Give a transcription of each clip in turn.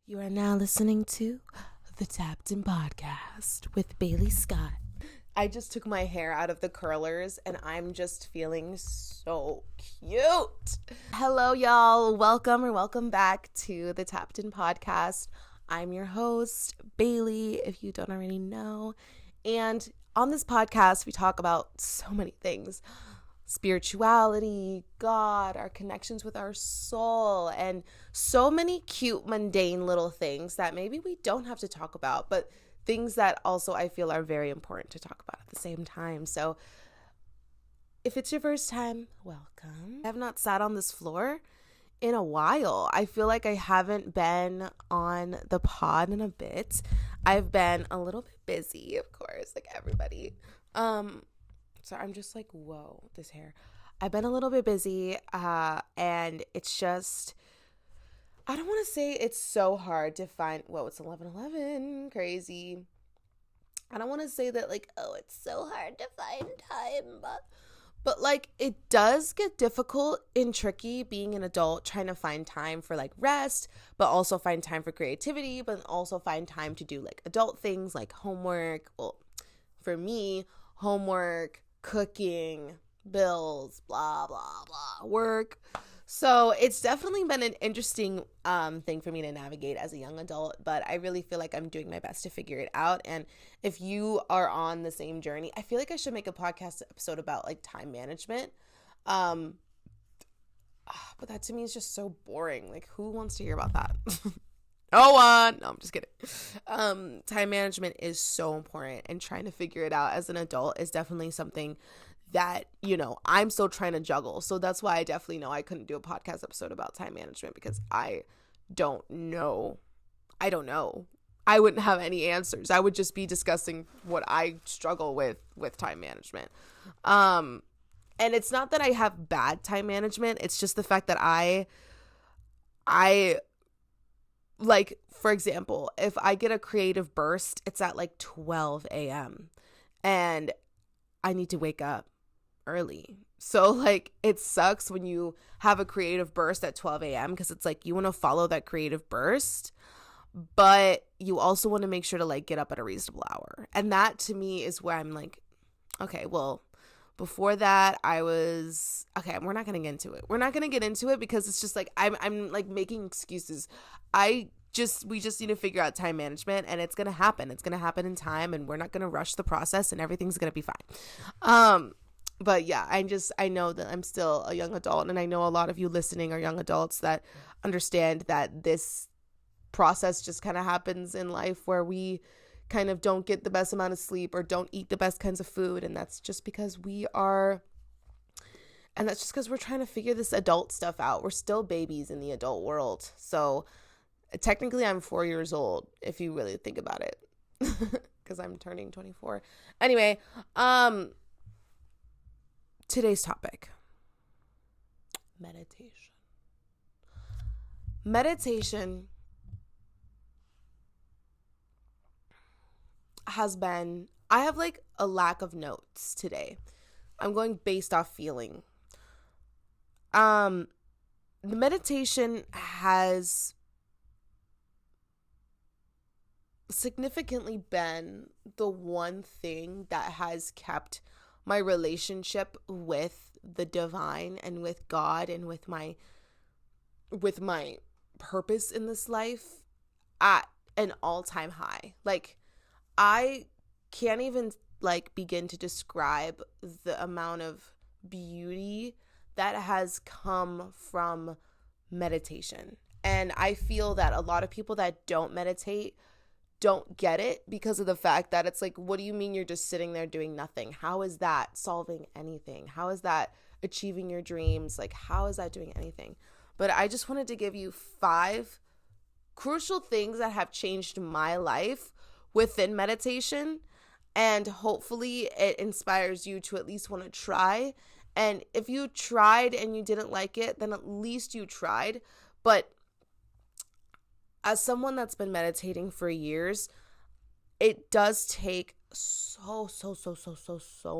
You are now listening to the Tapped In Podcast with Bailey Scott. I just took my hair out of the curlers and I'm just feeling so cute. Hello, y'all. Welcome back to the Tapped In Podcast. I'm your host, Bailey, if you don't already know. And on this podcast, we talk about so many things. Spirituality, God, our connections with our soul, and so many cute, mundane little things that maybe we don't have to talk about, but things that also I feel are very important to talk about at the same time. So if it's your first time, welcome. I have not sat on this floor in a while. I feel like I haven't been on the pod in a bit. I've been a little bit busy, of course, like everybody. So I'm just like, whoa, this hair. I've been a little bit busy, and it's just, I don't want to say it's so hard to find, whoa, it's 11:11, crazy. I don't want to say that like, oh, it's so hard to find time, but like it does get difficult and tricky being an adult, trying to find time for like rest, but also find time for creativity, but also find time to do like adult things like homework. Well, for me, homework, cooking, bills, blah, blah, blah, work. So it's definitely been an interesting thing for me to navigate as a young adult, but I really feel like I'm doing my best to figure it out. And if you are on the same journey, I feel like I should make a podcast episode about like time management. But that to me is just so boring. Like, who wants to hear about that? No one. No, I'm just kidding. Time management is so important, and trying to figure it out as an adult is definitely something that, you know, I'm still trying to juggle. So that's why I definitely know I couldn't do a podcast episode about time management, because I don't know. I wouldn't have any answers. I would just be discussing what I struggle with time management. And it's not that I have bad time management. It's just the fact that I like, for example, if I get a creative burst, it's at like 12 a.m. and I need to wake up early. So like, it sucks when you have a creative burst at 12 a.m. because it's like you want to follow that creative burst, but you also want to make sure to like get up at a reasonable hour. And that to me is where I'm like, okay, well, before that I was, okay, we're not going to get into it. We're not going to get into it because it's just like, I'm like making excuses. We just need to figure out time management, and it's going to happen. It's going to happen in time, and we're not going to rush the process, and everything's going to be fine. But yeah, I know that I'm still a young adult, and I know a lot of you listening are young adults that understand that this process just kind of happens in life, where we kind of don't get the best amount of sleep or don't eat the best kinds of food. And that's just because we're trying to figure this adult stuff out. We're still babies in the adult world. So technically I'm 4 years old, if you really think about it, because I'm turning 24. Anyway, today's topic, meditation has been, I have like a lack of notes today. I'm going based off feeling. The meditation has significantly been the one thing that has kept my relationship with the divine and with God and with my purpose in this life at an all-time high. Like, I can't even like begin to describe the amount of beauty that has come from meditation. And I feel that a lot of people that don't meditate don't get it, because of the fact that it's like, what do you mean you're just sitting there doing nothing? How is that solving anything? How is that achieving your dreams? Like, how is that doing anything? But I just wanted to give you 5 crucial things that have changed my life within meditation, and hopefully it inspires you to at least want to try. And if you tried and you didn't like it, then at least you tried. But as someone that's been meditating for years, it does take so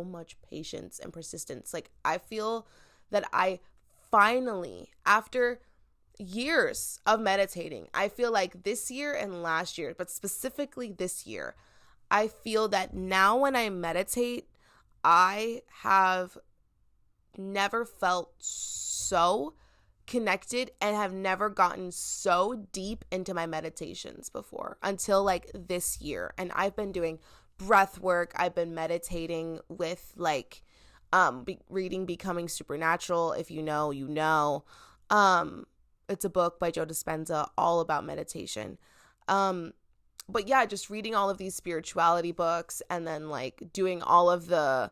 much patience and persistence. Like, I feel that I finally, after years of meditating. I feel like this year and last year, but specifically this year, I feel that now when I meditate, I have never felt so connected and have never gotten so deep into my meditations before until like this year. And I've been doing breath work. I've been meditating with like reading Becoming Supernatural. If you know, you know. It's a book by Joe Dispenza all about meditation. But yeah, just reading all of these spirituality books and then like doing all of the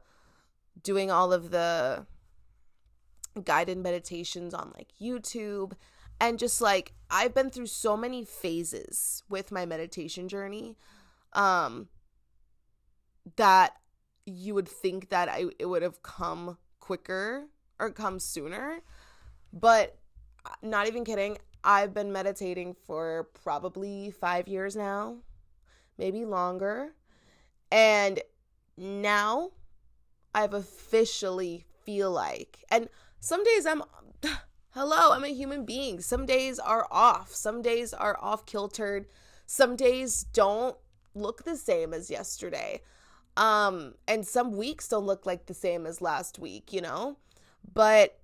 guided meditations on like YouTube. And just like I've been through so many phases with my meditation journey that you would think that it would have come quicker or come sooner, but not even kidding. I've been meditating for probably 5 years now, maybe longer. And now I've officially feel like, and some days I'm a human being. Some days are off. Some days are off kiltered. Some days don't look the same as yesterday. And some weeks don't look like the same as last week, you know? But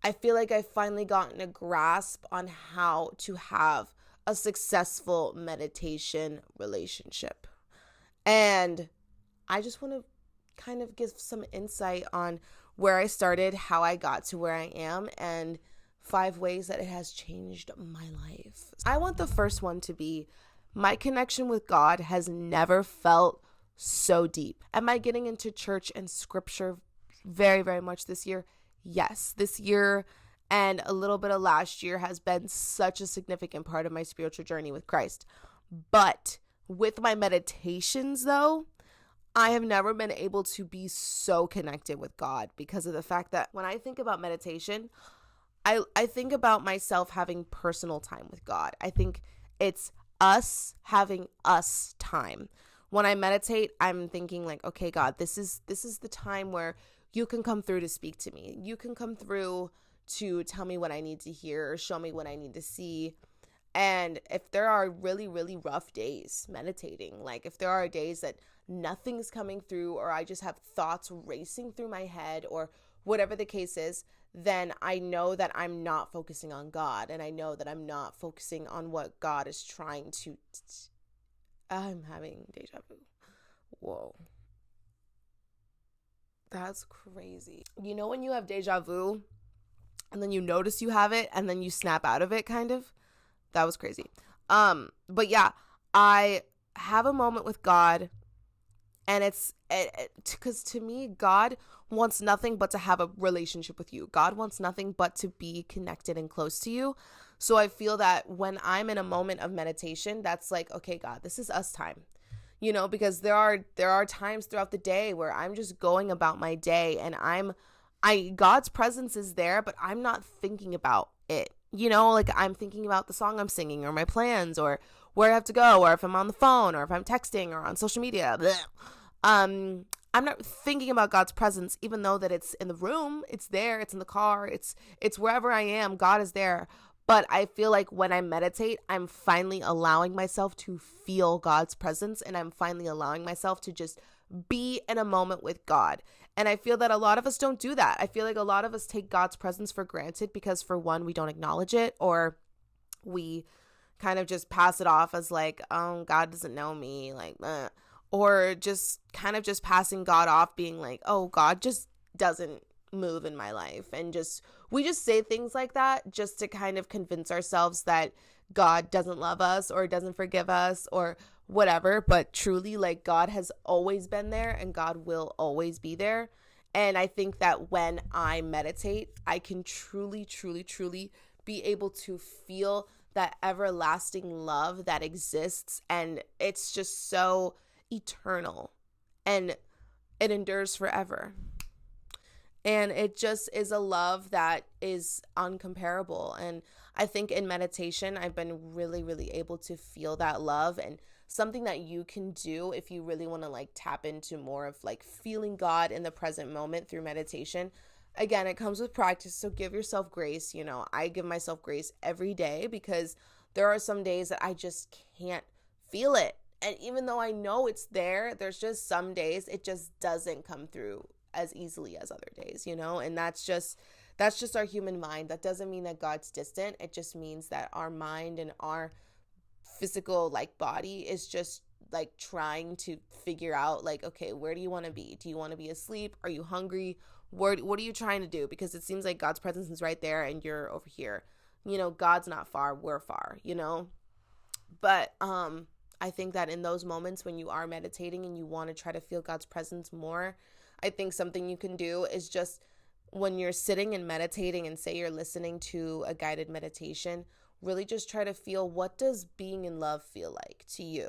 I feel like I've finally gotten a grasp on how to have a successful meditation relationship. And I just want to kind of give some insight on where I started, how I got to where I am, and 5 ways that it has changed my life. I want the first one to be my connection with God has never felt so deep. Am I getting into church and scripture very, very much this year? Yes, this year and a little bit of last year has been such a significant part of my spiritual journey with Christ. But with my meditations, though, I have never been able to be so connected with God because of the fact that when I think about meditation, I think about myself having personal time with God. I think it's us having us time. When I meditate, I'm thinking like, okay, God, this is the time where you can come through to speak to me. You can come through to tell me what I need to hear or show me what I need to see. And if there are really, really rough days meditating, like if there are days that nothing's coming through or I just have thoughts racing through my head or whatever the case is, then I know that I'm not focusing on God, and I know that I'm not focusing on what God is trying to I'm having deja vu. Whoa. That's crazy. You know when you have deja vu and then you notice you have it and then you snap out of it, kind of? That was crazy. But yeah, I have a moment with God, and it's because to me, God wants nothing but to have a relationship with you. God wants nothing but to be connected and close to you. So I feel that when I'm in a moment of meditation, that's like, okay, God, this is us time. You know, because there are times throughout the day where I'm just going about my day and God's presence is there, but I'm not thinking about it. You know, like I'm thinking about the song I'm singing or my plans or where I have to go or if I'm on the phone or if I'm texting or on social media. I'm not thinking about God's presence, even though that it's in the room, it's there, it's in the car, it's wherever I am, God is there. But I feel like when I meditate, I'm finally allowing myself to feel God's presence, and I'm finally allowing myself to just be in a moment with God. And I feel that a lot of us don't do that. I feel like a lot of us take God's presence for granted because, for one, we don't acknowledge it, or we kind of just pass it off as like, oh, God doesn't know me, like, or just kind of just passing God off, being like, oh, God just doesn't move in my life. And we just say things like that just to kind of convince ourselves that God doesn't love us or doesn't forgive us or whatever. But truly, like, God has always been there and God will always be there. And I think that when I meditate, I can truly, truly, truly be able to feel that everlasting love that exists. And it's just so eternal and it endures forever. And it just is a love that is uncomparable. And I think in meditation, I've been really, really able to feel that love. And something that you can do if you really want to like tap into more of like feeling God in the present moment through meditation, again, it comes with practice. So give yourself grace. I give myself grace every day because there are some days that I just can't feel it. And even though I know it's there, there's just some days it just doesn't come through as easily as other days, and that's just our human mind. That doesn't mean that God's distant. It just means that our mind and our physical body is just trying to figure out okay, where do you want to be? Do you want to be asleep? Are you hungry? What are you trying to do? Because it seems like God's presence is right there and you're over here. God's not far, we're far, but I think that in those moments when you are meditating and you want to try to feel God's presence more, I think something you can do is just when you're sitting and meditating, and say you're listening to a guided meditation, really just try to feel, what does being in love feel like to you?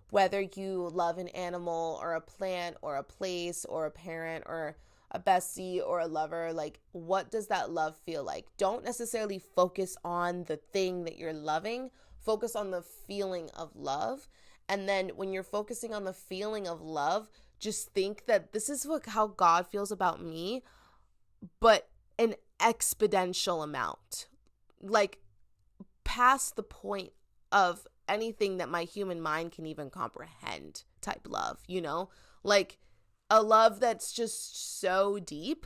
Whether you love an animal or a plant or a place or a parent or a bestie or a lover, what does that love feel like? Don't necessarily focus on the thing that you're loving. Focus on the feeling of love. And then when you're focusing on the feeling of love, just think that this is how God feels about me, but an exponential amount, past the point of anything that my human mind can even comprehend type love, a love that's just so deep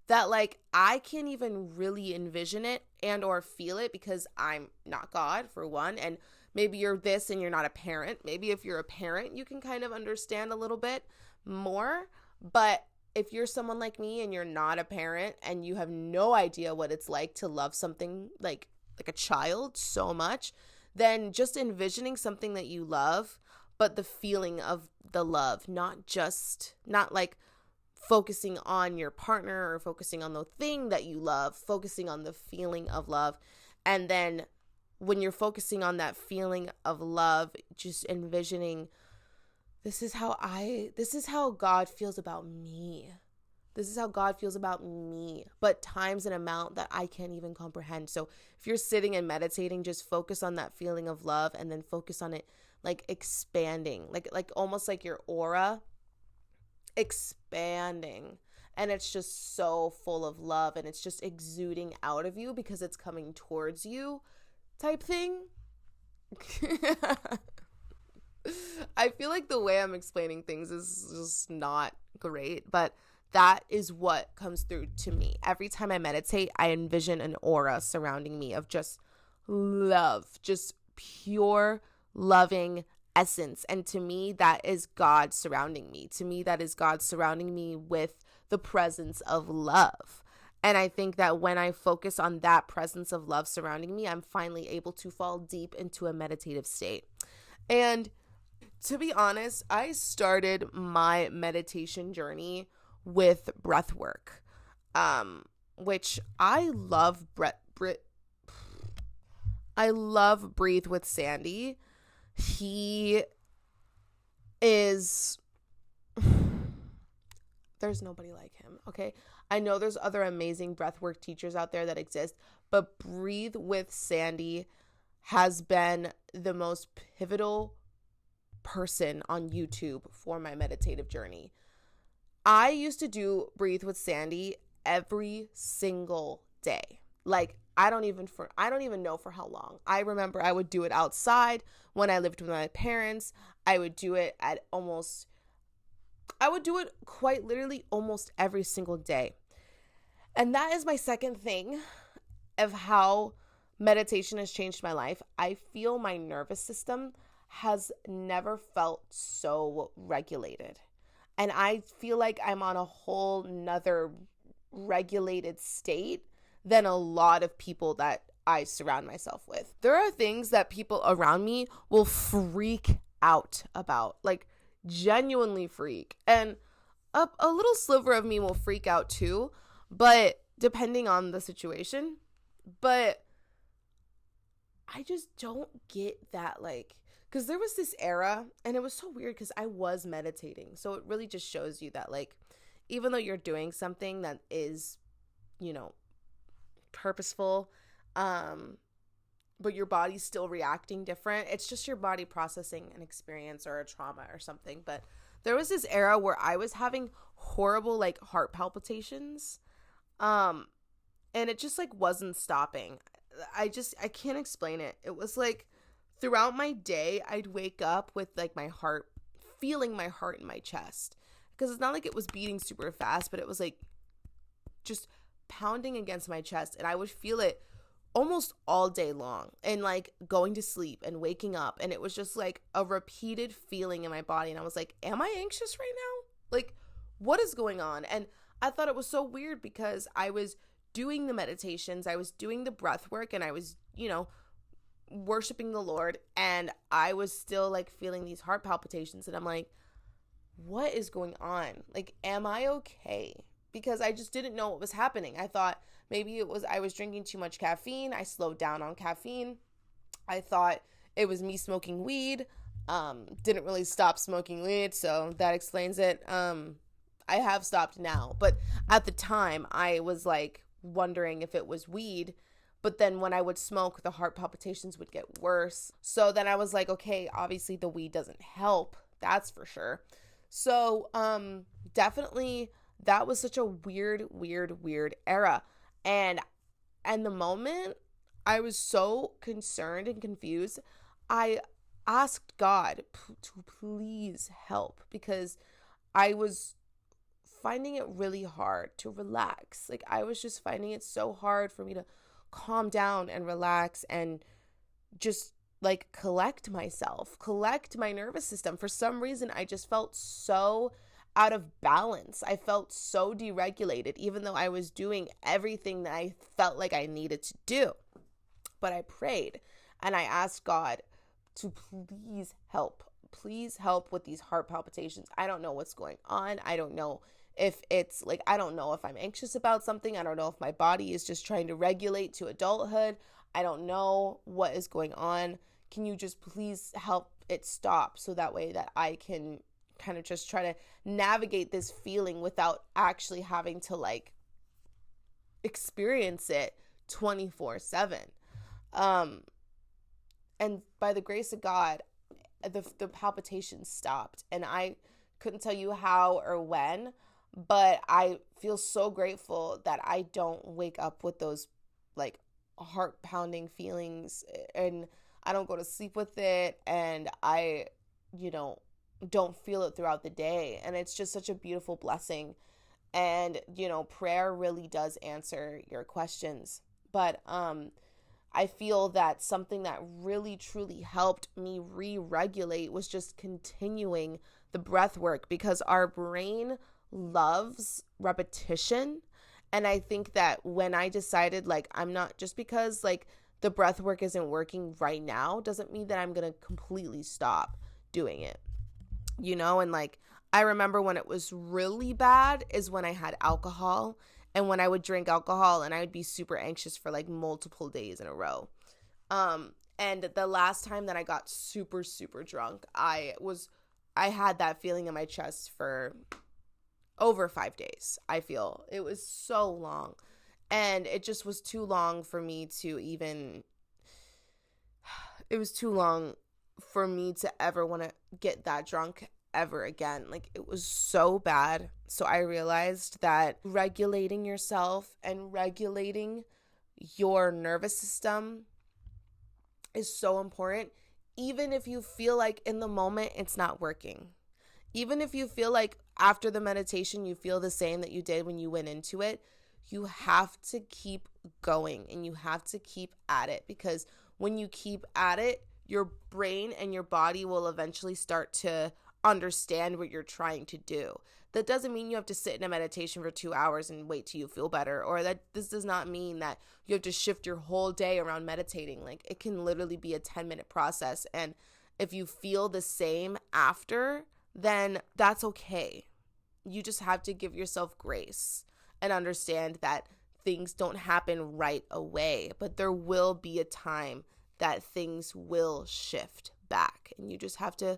that I can't even really envision it and or feel it because I'm not God, for one. And maybe you're this and you're not a parent. Maybe if you're a parent, you can kind of understand a little bit more. But if you're someone like me and you're not a parent and you have no idea what it's like to love something like a child so much, then just envisioning something that you love, but the feeling of the love, not focusing on your partner or focusing on the thing that you love, focusing on the feeling of love. And then when you're focusing on that feeling of love, just envisioning, this is how God feels about me. This is how God feels about me, but times an amount that I can't even comprehend. So if you're sitting and meditating, just focus on that feeling of love and then focus on it expanding, almost like your aura expanding. And it's just so full of love and it's just exuding out of you because it's coming towards you type thing. I feel like the way I'm explaining things is just not great, but that is what comes through to me. Every time I meditate, I envision an aura surrounding me of just love, just pure loving essence. And to me, that is God surrounding me. To me, that is God surrounding me with the presence of love. And I think that when I focus on that presence of love surrounding me, I'm finally able to fall deep into a meditative state. And to be honest, I started my meditation journey with breath work, which I love. I love Breathe with Sandy. He is, there's nobody like him, okay? I know there's other amazing breathwork teachers out there that exist, but Breathe with Sandy has been the most pivotal person on YouTube for my meditative journey. I used to do Breathe with Sandy every single day. I don't even know for how long. I remember I would do it outside when I lived with my parents. I would do it quite literally almost every single day. And that is my second thing of how meditation has changed my life. I feel my nervous system has never felt so regulated. And I feel like I'm on a whole nother regulated state than a lot of people that I surround myself with. There are things that people around me will freak out about, genuinely freak. And a little sliver of me will freak out too, but depending on the situation. But I just don't get that, because there was this era, and it was so weird because I was meditating. So it really just shows you that, even though you're doing something that is, purposeful, but your body's still reacting different. It's just your body processing an experience or a trauma or something. But there was this era where I was having horrible, heart palpitations. And it just like wasn't stopping. I can't explain it. It was like throughout my day, I'd wake up with like my heart, feeling my heart in my chest. Because it's not like it was beating super fast, but it was like just pounding against my chest. And I would feel it almost all day long, and like going to sleep and waking up. And it was just like a repeated feeling in my body. And I was like, am I anxious right now? Like, what is going on? And I thought it was so weird because I was doing the meditations, I was doing the breath work, and I was, worshiping the Lord, and I was still like feeling these heart palpitations. And I'm like, what is going on? Like, am I okay? Because I just didn't know what was happening. I thought maybe it was I was drinking too much caffeine. I slowed down on caffeine. I thought it was me smoking weed. Didn't really stop smoking weed, so that explains it. I have stopped now, but at the time I was like wondering if it was weed. But then when I would smoke, the heart palpitations would get worse. So then I was like, okay, obviously the weed doesn't help. That's for sure. So definitely that was such a weird era. And the moment I was so concerned and confused, I asked God to please help, because I was finding it really hard to relax. Like, I was just finding it so hard for me to calm down and relax and just like collect myself, collect my nervous system. For some reason, I just felt so out of balance. I felt so deregulated, even though I was doing everything that I felt like I needed to do. But I prayed and I asked God to please help. Please help with these heart palpitations. I don't know what's going on. I don't know if it's like, I don't know if I'm anxious about something. I don't know if my body is just trying to regulate to adulthood. I don't know what is going on. Can you just please help it stop, so that way that I can kind of just try to navigate this feeling without actually having to like experience it 24/7. And by the grace of God, the palpitations stopped, and I couldn't tell you how or when, but I feel so grateful that I don't wake up with those like heart pounding feelings, and I don't go to sleep with it, and I, don't feel it throughout the day. And it's just such a beautiful blessing. And, prayer really does answer your questions. But I feel that something that really truly helped me re-regulate was just continuing the breath work, because our brain loves repetition. And I think that when I decided, like, I'm not, just because like the breath work isn't working right now doesn't mean that I'm going to completely stop doing it, and like, I remember when it was really bad is when I had alcohol, and when I would drink alcohol and I would be super anxious for like multiple days in a row. And the last time that I got super drunk, I had that feeling in my chest for over 5 days. I feel it was so long, and it just was too long for me to even, it was too long for me to ever want to get that drunk ever again. Like, it was so bad. So I realized that regulating yourself and regulating your nervous system is so important, even if you feel like in the moment it's not working. Even if you feel like after the meditation you feel the same that you did when you went into it, you have to keep going and you have to keep at it, because when you keep at it, your brain and your body will eventually start to understand what you're trying to do. That doesn't mean you have to sit in a meditation for 2 hours and wait till you feel better, or that this does not mean that you have to shift your whole day around meditating. Like, it can literally be a 10-minute process, and if you feel the same after, then that's okay. You just have to give yourself grace and understand that things don't happen right away, but there will be a time that things will shift back, and you just have to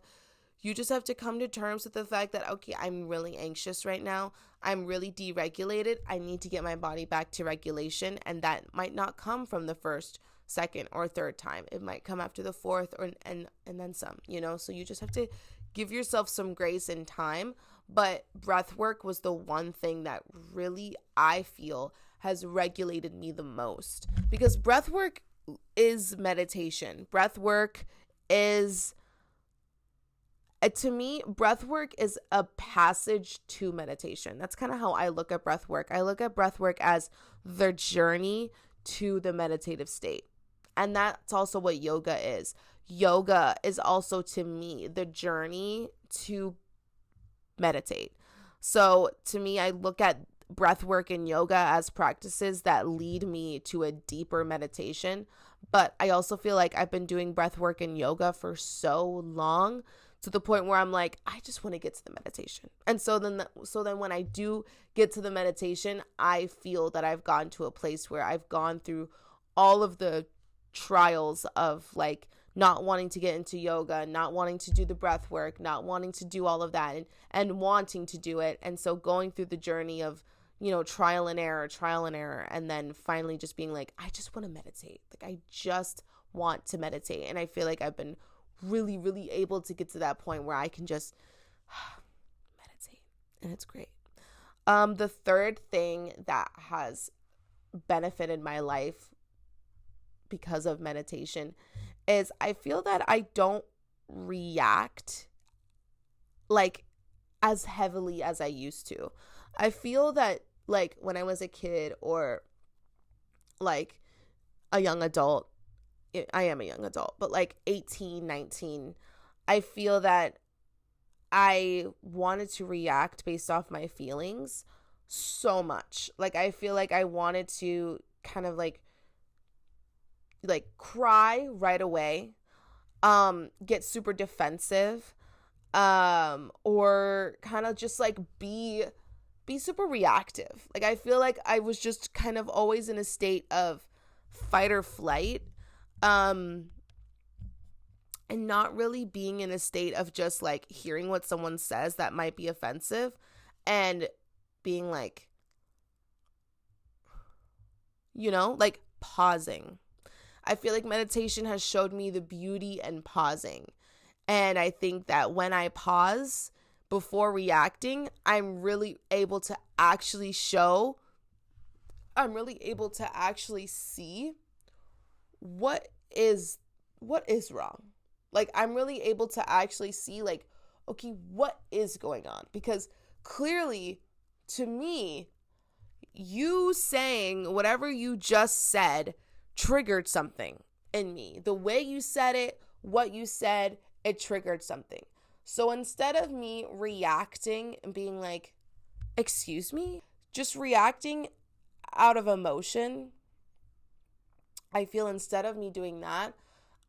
come to terms with the fact that, okay, I'm really anxious right now. I'm really deregulated. I need to get my body back to regulation, and that might not come from the first, second, or third time. It might come after the fourth, and then some, So you just have to give yourself some grace and time. But breath work was the one thing that really, I feel, has regulated me the most, because breath work is meditation. Breath work is, to me, breath work is a passage to meditation. That's kind of how I look at breath work. I look at breath work as the journey to the meditative state. And that's also what yoga is. Yoga is also, to me, the journey to meditate. So to me, I look at breath work and yoga as practices that lead me to a deeper meditation. But I also feel like I've been doing breath work and yoga for so long, to the point where I'm like, I just want to get to the meditation. And so then when I do get to the meditation, I feel that I've gotten to a place where I've gone through all of the trials of like not wanting to get into yoga, not wanting to do the breath work, not wanting to do all of that, and wanting to do it. And so going through the journey of, trial and error, and then finally just being like, I just want to meditate. Like, I just want to meditate. And I feel like I've been really, really able to get to that point where I can just meditate, and it's great. The third thing that has benefited my life because of meditation is I feel that I don't react like as heavily as I used to. I feel that like when I was a kid or like a young adult, I am a young adult, but like 18, 19, I feel that I wanted to react based off my feelings so much. Like, I feel like I wanted to kind of like cry right away, get super defensive, or kind of just like be super reactive. Like, I feel like I was just kind of always in a state of fight or flight, and not really being in a state of just like hearing what someone says that might be offensive and being like, like pausing. I feel like meditation has showed me the beauty in pausing. And I think that when I pause before reacting, I'm really able to actually see what is wrong. Like, I'm really able to actually see like, okay, what is going on? Because clearly, to me, you saying whatever you just said triggered something in me. The way you said it, what you said, it triggered something. So instead of me reacting and being like, excuse me, just reacting out of emotion, I feel instead of me doing that,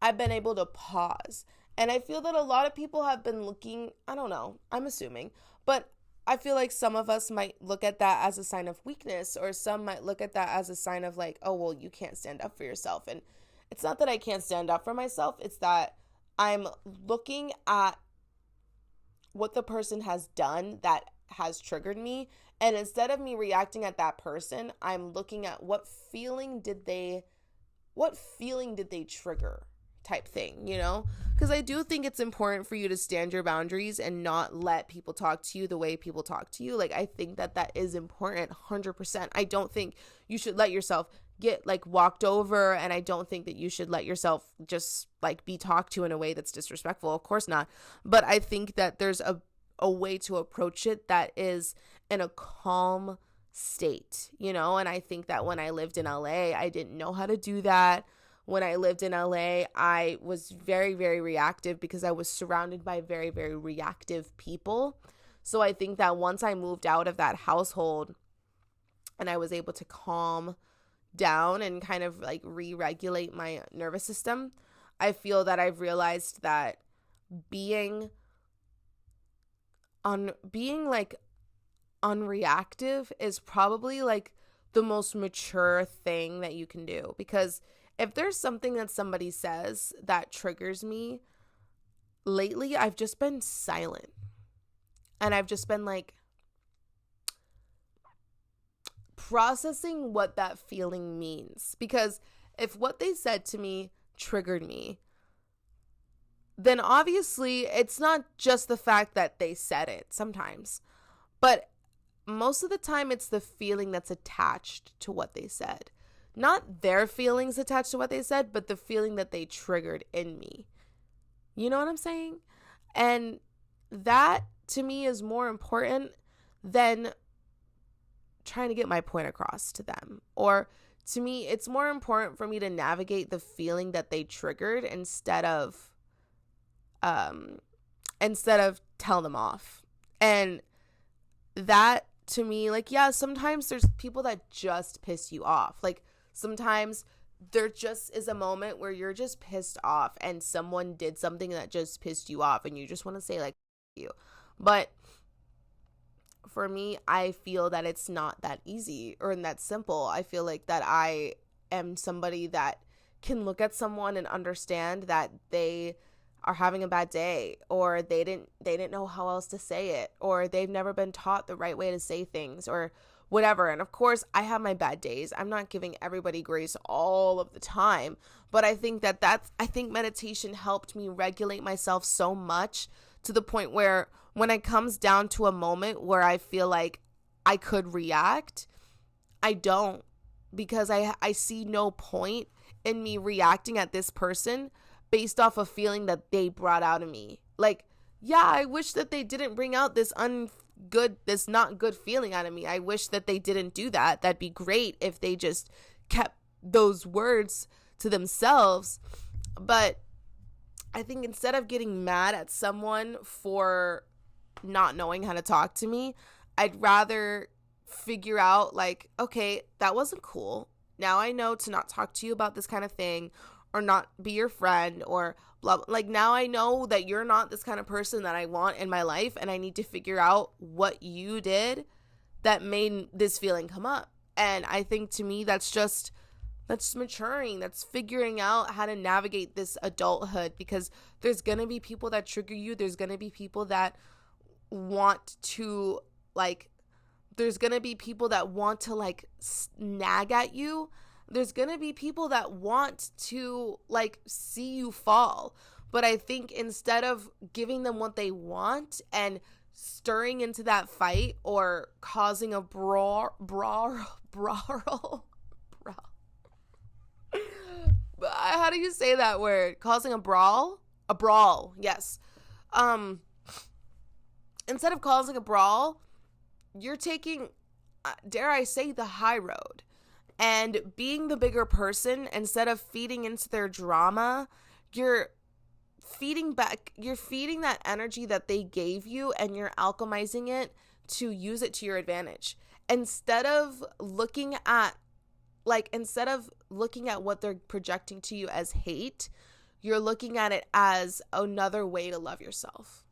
I've been able to pause. And I feel that a lot of people have been looking, I don't know, I'm assuming, but I feel like some of us might look at that as a sign of weakness, or some might look at that as a sign of like, oh, well, you can't stand up for yourself. And it's not that I can't stand up for myself. It's that I'm looking at what the person has done that has triggered me. And instead of me reacting at that person, I'm looking at what feeling did they trigger, type thing, because I do think it's important for you to stand your boundaries and not let people talk to you the way people talk to you. Like, I think that is important 100%. I don't think you should let yourself get like walked over, and I don't think that you should let yourself just like be talked to in a way that's disrespectful. Of course not. But I think that there's a way to approach it that is in a calm state, and I think that when I lived in LA, I didn't know how to do that. When I lived in LA, I was very, very reactive because I was surrounded by very, very reactive people. So I think that once I moved out of that household and I was able to calm down and kind of like re-regulate my nervous system, I feel that I've realized that being like unreactive is probably like the most mature thing that you can do. Because if there's something that somebody says that triggers me, lately I've just been silent. And I've just been like processing what that feeling means. Because if what they said to me triggered me, then obviously it's not just the fact that they said it sometimes, but most of the time it's the feeling that's attached to what they said. Not their feelings attached to what they said, but the feeling that they triggered in me. You know what I'm saying? And that to me is more important than trying to get my point across to them. Or to me, it's more important for me to navigate the feeling that they triggered instead of tell them off. And that to me, like, yeah, sometimes there's people that just piss you off. Like, sometimes there just is a moment where you're just pissed off and someone did something that just pissed you off and you just want to say, like, you. But for me, I feel that it's not that easy or that simple. I feel like that I am somebody that can look at someone and understand that they are having a bad day, or they didn't know how else to say it, or they've never been taught the right way to say things, or whatever. And of course, I have my bad days. I'm not giving everybody grace all of the time, but I think I think meditation helped me regulate myself so much to the point where when it comes down to a moment where I feel like I could react, I don't, because I see no point in me reacting at this person based off a feeling that they brought out of me. Like, yeah, I wish that they didn't bring out this not good feeling out of me. I wish that they didn't do that. That'd be great if they just kept those words to themselves. But I think instead of getting mad at someone for not knowing how to talk to me, I'd rather figure out, like, okay, that wasn't cool. Now I know to not talk to you about this kind of thing, or not be your friend, or blah, blah. Like, now I know that you're not this kind of person that I want in my life, and I need to figure out what you did that made this feeling come up. And I think to me that's maturing. That's figuring out how to navigate this adulthood, because there's going to be people that trigger you. There's going to be people that want to, like, there's going to be people that want to, like, nag at you. There's going to be people that want to, like, see you fall. But I think instead of giving them what they want and stirring into that fight or causing a brawl, how do you say that word? Causing a brawl? A brawl, yes. Instead of causing a brawl, you're taking, dare I say, the high road. And being the bigger person, instead of feeding into their drama, you're feeding that energy that they gave you, and you're alchemizing it to use it to your advantage. Instead of looking at what they're projecting to you as hate, you're looking at it as another way to love yourself.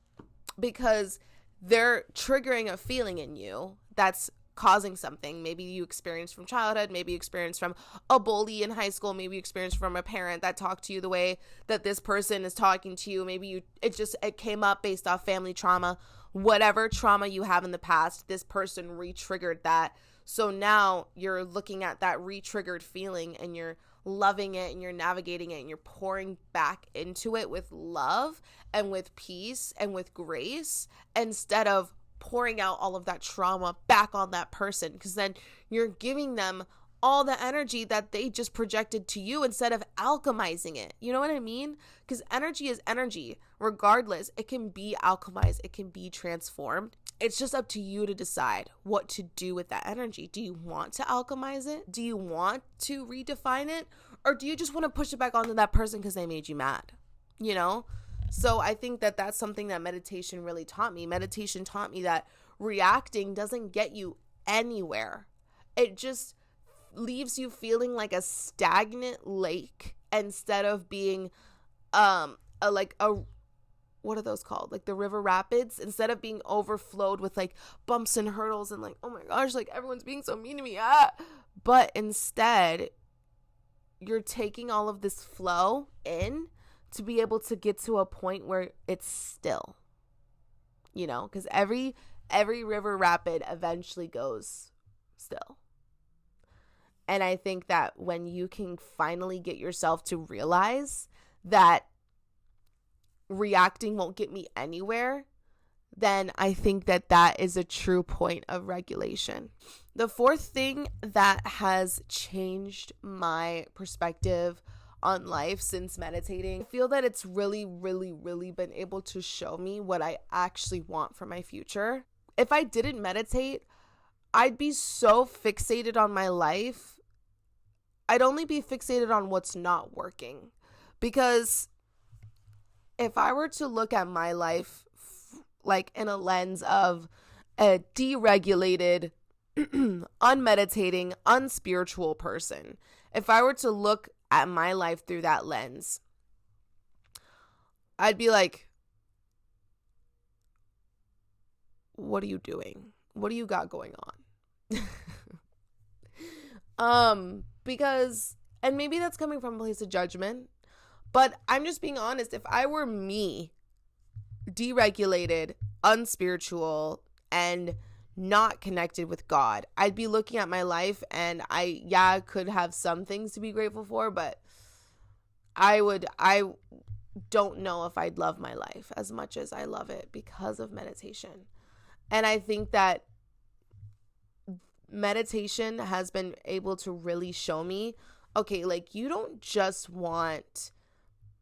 Because they're triggering a feeling in you that's causing something. Maybe you experienced from childhood, maybe you experienced from a bully in high school, maybe you experienced from a parent that talked to you the way that this person is talking to you. Maybe it came up based off family trauma. Whatever trauma you have in the past, this person re-triggered that. So now you're looking at that re-triggered feeling, and you're loving it, and you're navigating it, and you're pouring back into it with love and with peace and with grace, instead of pouring out all of that trauma back on that person, because then you're giving them all the energy that they just projected to you instead of alchemizing it. You know what I mean? Because energy is energy. Regardless, it can be alchemized. It can be transformed. It's just up to you to decide what to do with that energy. Do you want to alchemize it? Do you want to redefine it? Or do you just want to push it back onto that person because they made you mad? You know? So I think that that's something that meditation really taught me. Meditation taught me that reacting doesn't get you anywhere. It just leaves you feeling like a stagnant lake instead of being what are those called? Like the river rapids, instead of being overflowed with like bumps and hurdles and like, oh my gosh, like everyone's being so mean to me. But instead, you're taking all of this flow in to be able to get to a point where it's still, you know, because every river rapid eventually goes still. And I think that when you can finally get yourself to realize that reacting won't get me anywhere, then I think that that is a true point of regulation. The fourth thing that has changed my perspective on life since meditating, I feel that it's really, really, really been able to show me what I actually want for my future. If I didn't meditate, I'd be so fixated on my life. I'd only be fixated on what's not working. Because if I were to look at my life like in a lens of a deregulated, unmeditating, unspiritual person, if I were to look at my life through that lens, I'd be like, what are you doing? What do you got going on? Because, and maybe that's coming from a place of judgment, but I'm just being honest. If I were me, deregulated, unspiritual, and not connected with God, I'd be looking at my life and I could have some things to be grateful for, but I don't know if I'd love my life as much as I love it because of meditation. And I think that meditation has been able to really show me, okay, like, you don't just want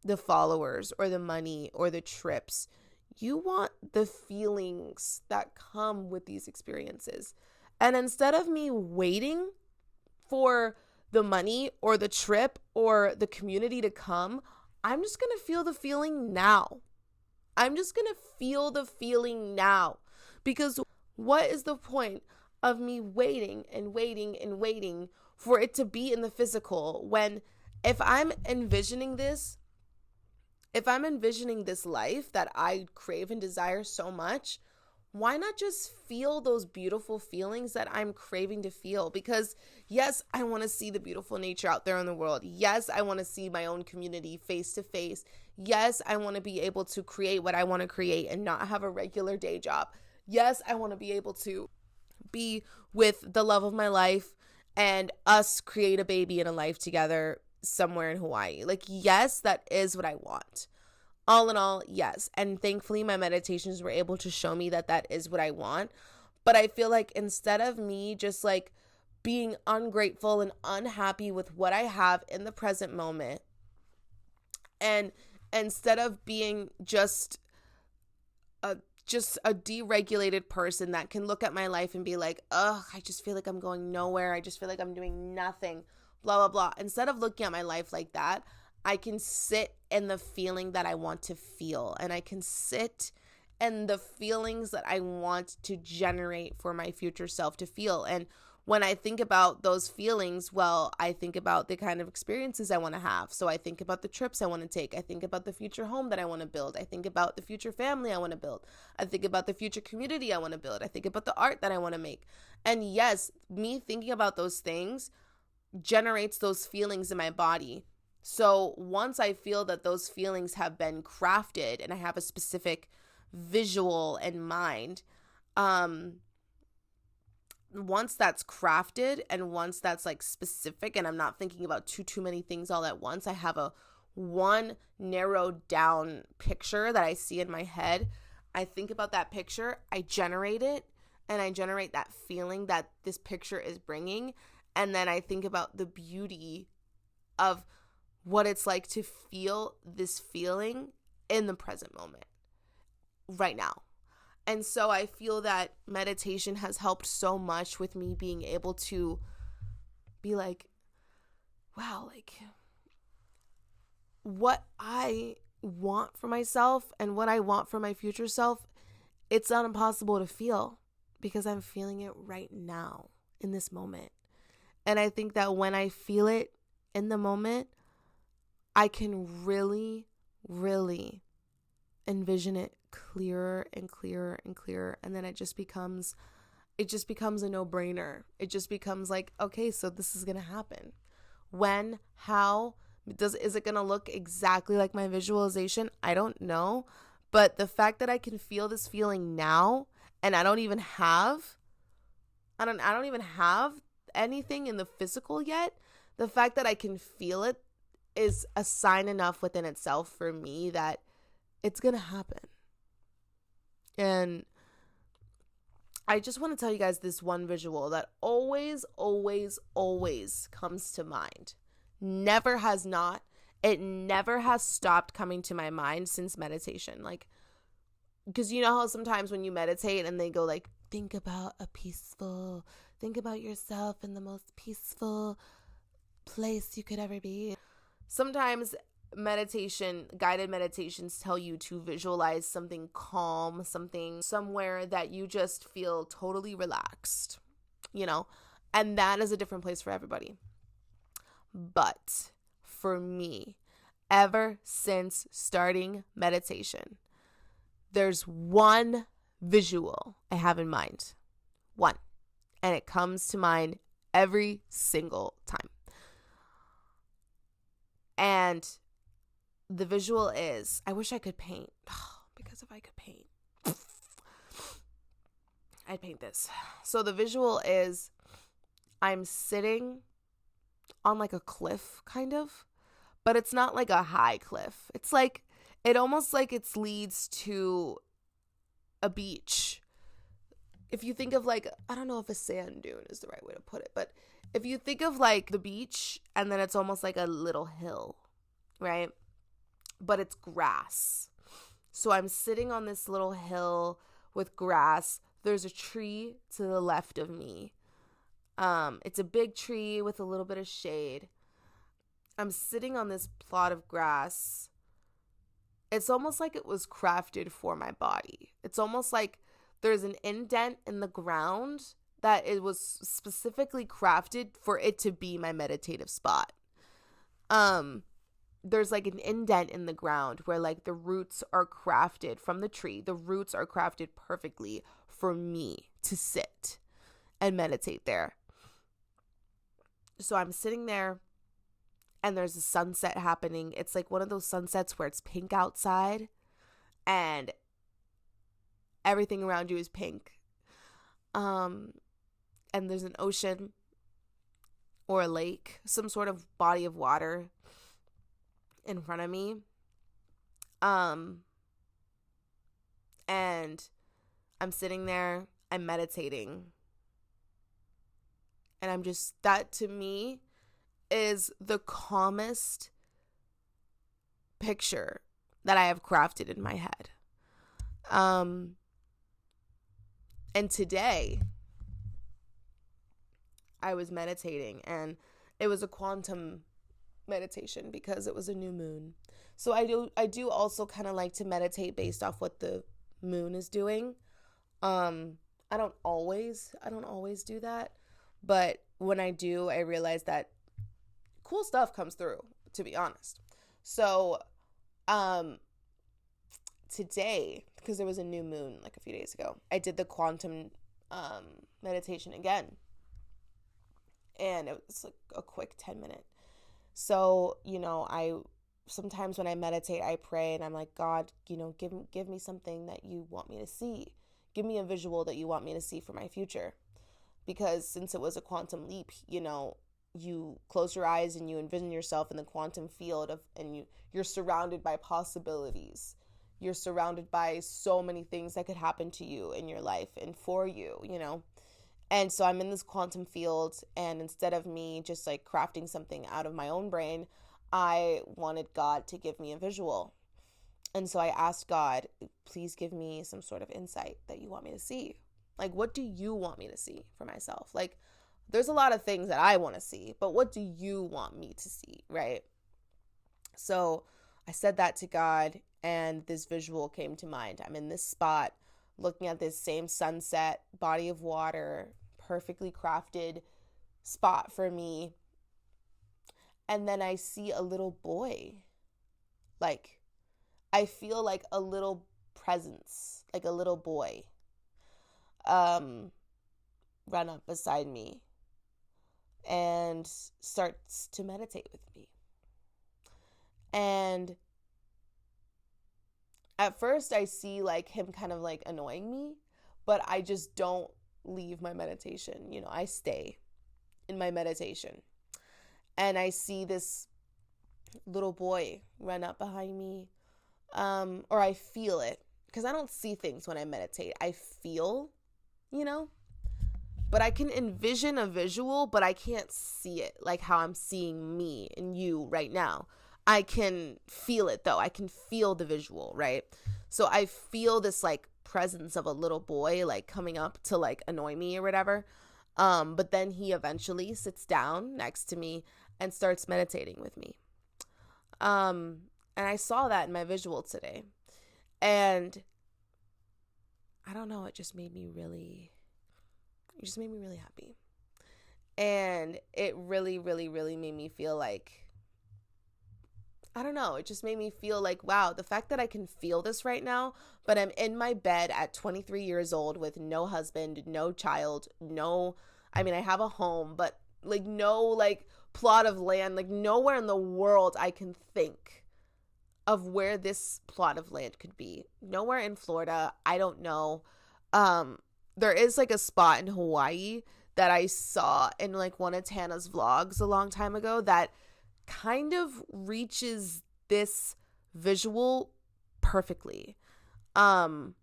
the followers or the money or the trips. You want the feelings that come with these experiences. And instead of me waiting for the money or the trip or the community to come, I'm just going to feel the feeling now. I'm just going to feel the feeling now. Because what is the point of me waiting and waiting and waiting for it to be in the physical, when if I'm envisioning this life that I crave and desire so much, why not just feel those beautiful feelings that I'm craving to feel? Because yes, I want to see the beautiful nature out there in the world. Yes, I want to see my own community face to face. Yes, I want to be able to create what I want to create and not have a regular day job. Yes, I want to be able to be with the love of my life and us create a baby and a life together somewhere in Hawaii. Like, yes, that is what I want. All in all, yes. And thankfully, my meditations were able to show me that that is what I want. But I feel like instead of me just like being ungrateful and unhappy with what I have in the present moment, and instead of being just a deregulated person that can look at my life and be like, ugh, I just feel like I'm going nowhere. I just feel like I'm doing nothing, blah, blah, blah. Instead of looking at my life like that, I can sit in the feeling that I want to feel, and I can sit in the feelings that I want to generate for my future self to feel. And when I think about those feelings, well, I think about the kind of experiences I want to have. So I think about the trips I want to take. I think about the future home that I want to build. I think about the future family I want to build. I think about the future community I want to build. I think about the art that I want to make. And yes, me thinking about those things generates those feelings in my body. So once I feel that those feelings have been crafted and I have a specific visual in mind, once that's crafted and once that's like specific and I'm not thinking about too many things all at once, I have one narrowed down picture that I see in my head. I think about that picture, I generate it, and I generate that feeling that this picture is bringing. And then I think about the beauty of what it's like to feel this feeling in the present moment right now. And so I feel that meditation has helped so much with me being able to be like, wow, like what I want for myself and what I want for my future self, it's not impossible to feel because I'm feeling it right now in this moment. And I think that when I feel it in the moment, I can really, really envision it clearer and clearer and clearer. And then it just becomes a no-brainer. It just becomes like, okay, so this is going to happen. When, how, is it going to look exactly like my visualization? I don't know. But the fact that I can feel this feeling now and I don't even have anything in the physical yet, the fact that I can feel it is a sign enough within itself for me that it's going to happen. And I just want to tell you guys this one visual that always, always, always comes to mind. Never has not. It never has stopped coming to my mind since meditation. Like, because you know how sometimes when you meditate and they go like, think about yourself in the most peaceful place you could ever be. Sometimes guided meditations tell you to visualize something calm, somewhere that you just feel totally relaxed, and that is a different place for everybody. But for me, ever since starting meditation, there's one visual I have in mind. One. And it comes to mind every single time. And the visual is, I wish I could paint. Because if I could paint, I'd paint this. So the visual is, I'm sitting on like a cliff, kind of. But it's not like a high cliff. It's like, it almost like it leads to a beach. If you think of like, I don't know if a sand dune is the right way to put it, but if you think of like the beach and then it's almost like a little hill, right? But it's grass. So I'm sitting on this little hill with grass. There's a tree to the left of me. It's a big tree with a little bit of shade. I'm sitting on this plot of grass. It's almost like it was crafted for my body. It's almost like there's an indent in the ground that it was specifically crafted for it to be my meditative spot. There's like an indent in the ground where like the roots are crafted from the tree. The roots are crafted perfectly for me to sit and meditate there. So I'm sitting there and there's a sunset happening. It's like one of those sunsets where it's pink outside and everything around you is pink. And there's an ocean or a lake, some sort of body of water in front of me. And I'm sitting there, I'm meditating. And I'm just, that to me is the calmest picture that I have crafted in my head. And today I was meditating, and it was a quantum meditation because it was a new moon. So I do also kind of like to meditate based off what the moon is doing. I don't always do that, but when I do, I realize that cool stuff comes through, to be honest. So today, because there was a new moon like a few days ago, I did the quantum meditation again. And it was like a quick 10-minute. So, I sometimes when I meditate, I pray and I'm like, God, give me something that you want me to see. Give me a visual that you want me to see for my future. Because since it was a quantum leap, you close your eyes and you envision yourself in the quantum field and you're surrounded by possibilities. You're surrounded by so many things that could happen to you in your life and for you, And so I'm in this quantum field, and instead of me just like crafting something out of my own brain, I wanted God to give me a visual. And so I asked God, please give me some sort of insight that you want me to see. Like, what do you want me to see for myself? Like, there's a lot of things that I want to see, but what do you want me to see, right? So I said that to God, and this visual came to mind. I'm in this spot looking at this same sunset, body of water, perfectly crafted spot for me. And then I see a little boy. Like, I feel like a little presence, like a little boy, run up beside me and starts to meditate with me. And at first I see like him kind of like annoying me, but I just don't leave my meditation. I stay in my meditation. And I see this little boy run up behind me, or I feel it because I don't see things when I meditate. I feel, you know, but I can envision a visual, but I can't see it like how I'm seeing me and you right now. I can feel it though. I can feel the visual, right? So I feel this like presence of a little boy like coming up to like annoy me or whatever. But then he eventually sits down next to me and starts meditating with me. And I saw that in my visual today. And I don't know, it just made me really happy. And it really, really, really made me feel like, I don't know, it just made me feel like, wow, the fact that I can feel this right now, but I'm in my bed at 23 years old with no husband, no child, I have a home, but like no like plot of land, like nowhere in the world I can think of where this plot of land could be. Nowhere in Florida, I don't know. There is like a spot in Hawaii that I saw in like one of Tana's vlogs a long time ago that kind of reaches this visual perfectly. And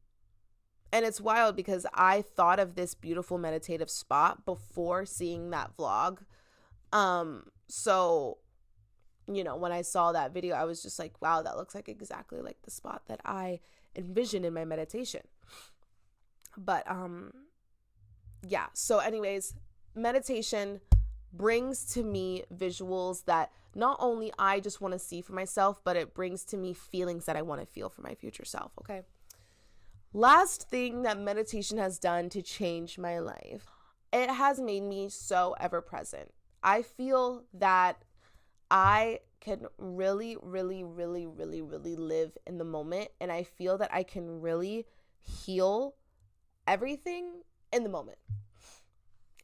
it's wild because I thought of this beautiful meditative spot before seeing that vlog. So, you know, when I saw that video, I was just like, wow, that looks like exactly like the spot that I envision in my meditation. But, yeah. So anyways, meditation brings to me visuals that not only I just want to see for myself, but it brings to me feelings that I want to feel for my future self. Okay. Last thing that meditation has done to change my life. It has made me so ever present. I feel that I can really, really, really, really, really live in the moment. And I feel that I can really heal everything in the moment.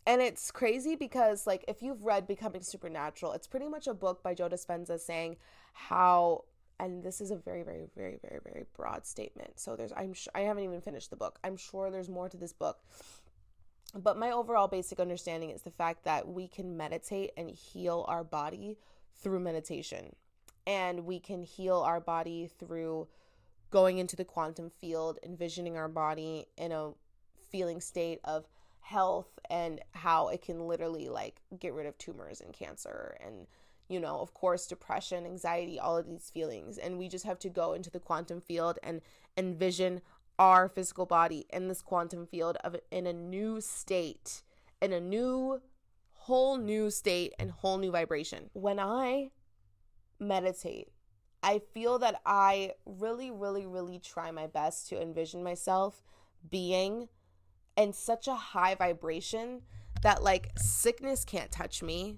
And it's crazy because, like, if you've read Becoming Supernatural, it's pretty much a book by Joe Dispenza saying how, and this is a very, very, very, very, very broad statement. So I haven't even finished the book. I'm sure there's more to this book. But my overall basic understanding is the fact that we can meditate and heal our body through meditation. And we can heal our body through going into the quantum field, envisioning our body in a feeling state of health and how it can literally like get rid of tumors and cancer and, you know, of course, depression, anxiety, all of these feelings. And we just have to go into the quantum field and envision our physical body in this quantum field in a new state, in a whole new state and whole new vibration. When I meditate, I feel that I really, really, really try my best to envision myself being in such a high vibration that like sickness can't touch me,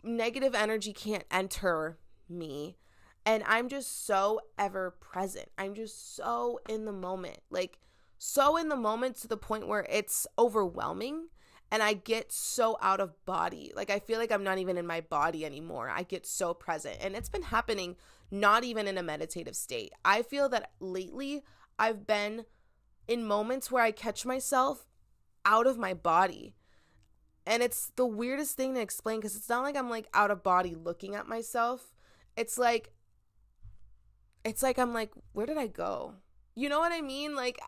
negative energy can't enter me, and I'm just so ever present. I'm just so in the moment, like so in the moment to the point where it's overwhelming and I get so out of body. Like I feel like I'm not even in my body anymore. I get so present, and it's been happening not even in a meditative state. I feel that lately I've been in moments where I catch myself out of my body. And it's the weirdest thing to explain because it's not like I'm like out of body looking at myself. It's like I'm like, where did I go? You know what I mean? Like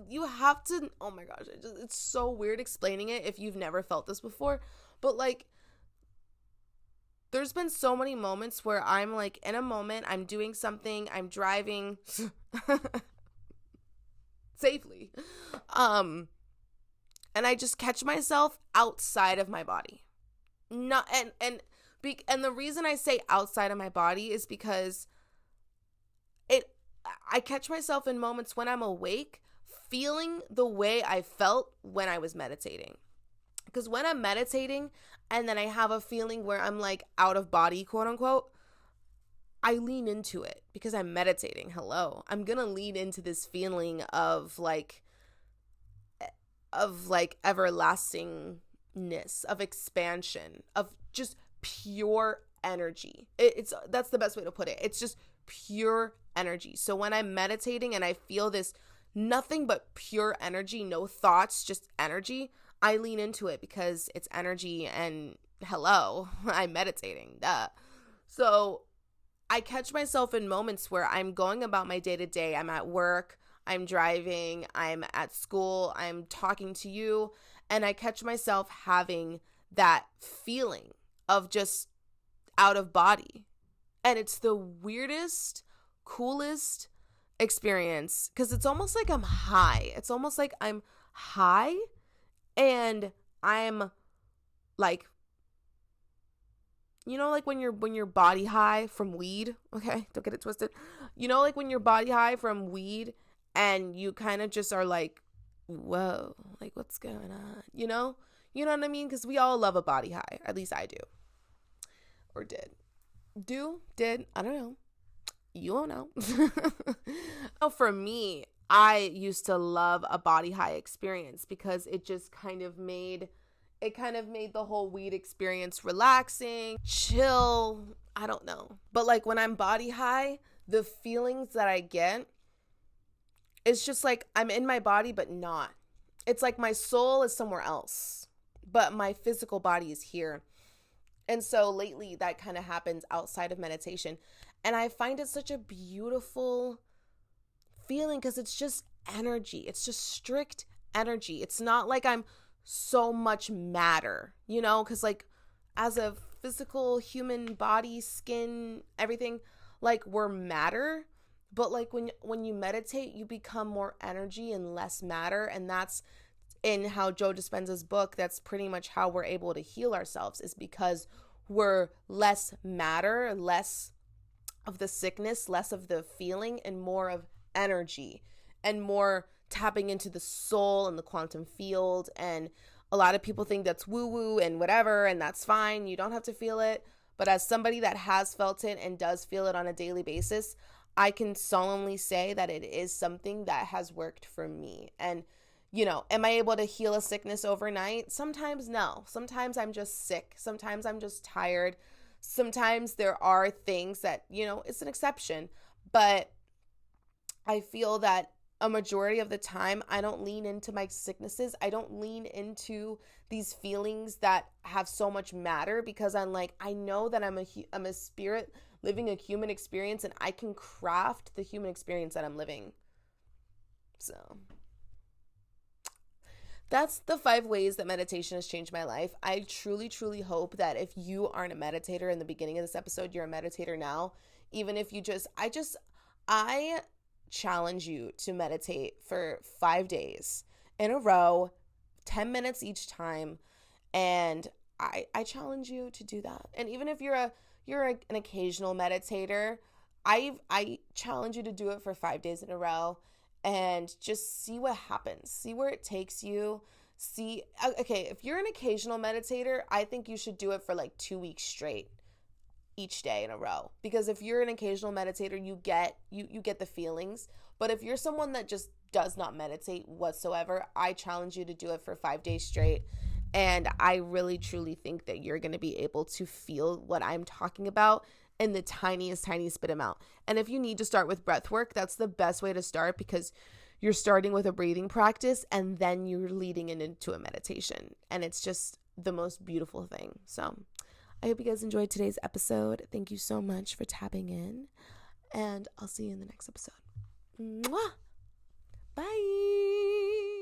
you have to, oh my gosh, it's so weird explaining it if you've never felt this before. But like there's been so many moments where I'm like in a moment, I'm doing something, I'm driving safely. And I just catch myself outside of my body. Not and the reason I say outside of my body is because I catch myself in moments when I'm awake feeling the way I felt when I was meditating. Because when I'm meditating and then I have a feeling where I'm like out of body, quote unquote, I lean into it because I'm meditating. Hello. I'm going to lean into this feeling of like everlastingness, of expansion, of just pure energy. That's the best way to put it. It's just pure energy. So when I'm meditating and I feel this nothing but pure energy, no thoughts, just energy, I lean into it because it's energy and hello, I'm meditating. Duh. So I catch myself in moments where I'm going about my day to day. I'm at work, I'm driving, I'm at school, I'm talking to you, and I catch myself having that feeling of just out of body. And it's the weirdest, coolest experience because it's almost like I'm high. It's almost like I'm high and I'm like, like when you're body high from weed, okay? Don't get it twisted. Like when you're body high from weed and you kind of just are like, whoa, like what's going on? You know what I mean? Because we all love a body high. At least I do. Or did. Did, I don't know. You won't know. Oh, for me, I used to love a body high experience because it just kind of made the whole weed experience relaxing, chill. I don't know. But like when I'm body high, the feelings that I get, it's just like I'm in my body, but not. It's like my soul is somewhere else, but my physical body is here. And so lately that kind of happens outside of meditation. And I find it such a beautiful feeling because it's just energy. It's just strict energy. It's not like I'm so much matter, because like as a physical human body, skin, everything, like we're matter. But like when you meditate, you become more energy and less matter. And that's in how Joe Dispenza's book, that's pretty much how we're able to heal ourselves, is because we're less matter, less of the sickness, less of the feeling, and more of energy, and more tapping into the soul and the quantum field. And a lot of people think that's woo-woo and whatever, and that's fine. You don't have to feel it. But as somebody that has felt it and does feel it on a daily basis, I can solemnly say that it is something that has worked for me. And am I able to heal a sickness overnight? Sometimes no. Sometimes I'm just sick. Sometimes I'm just tired. Sometimes there are things that, it's an exception. But I feel that a majority of the time, I don't lean into my sicknesses. I don't lean into these feelings that have so much matter because I'm like, I know that I'm a spirit living a human experience and I can craft the human experience that I'm living. So that's the 5 ways that meditation has changed my life. I truly, truly hope that if you aren't a meditator in the beginning of this episode, you're a meditator now. Even if you I challenge you to meditate for 5 days in a row, 10 minutes each time. And I challenge you to do that. And even if you're an occasional meditator, I challenge you to do it for 5 days in a row. And just see what happens. See where it takes you. Okay, if you're an occasional meditator, I think you should do it for like 2 weeks straight, each day in a row. Because if you're an occasional meditator, you get the feelings. But if you're someone that just does not meditate whatsoever, I challenge you to do it for 5 days straight. And I really, truly think that you're going to be able to feel what I'm talking about in the tiniest bit amount. And if you need to start with breath work, that's the best way to start because you're starting with a breathing practice and then you're leading it into a meditation. And it's just the most beautiful thing. So I hope you guys enjoyed today's episode. Thank you so much for tapping in. And I'll see you in the next episode. Mwah! Bye!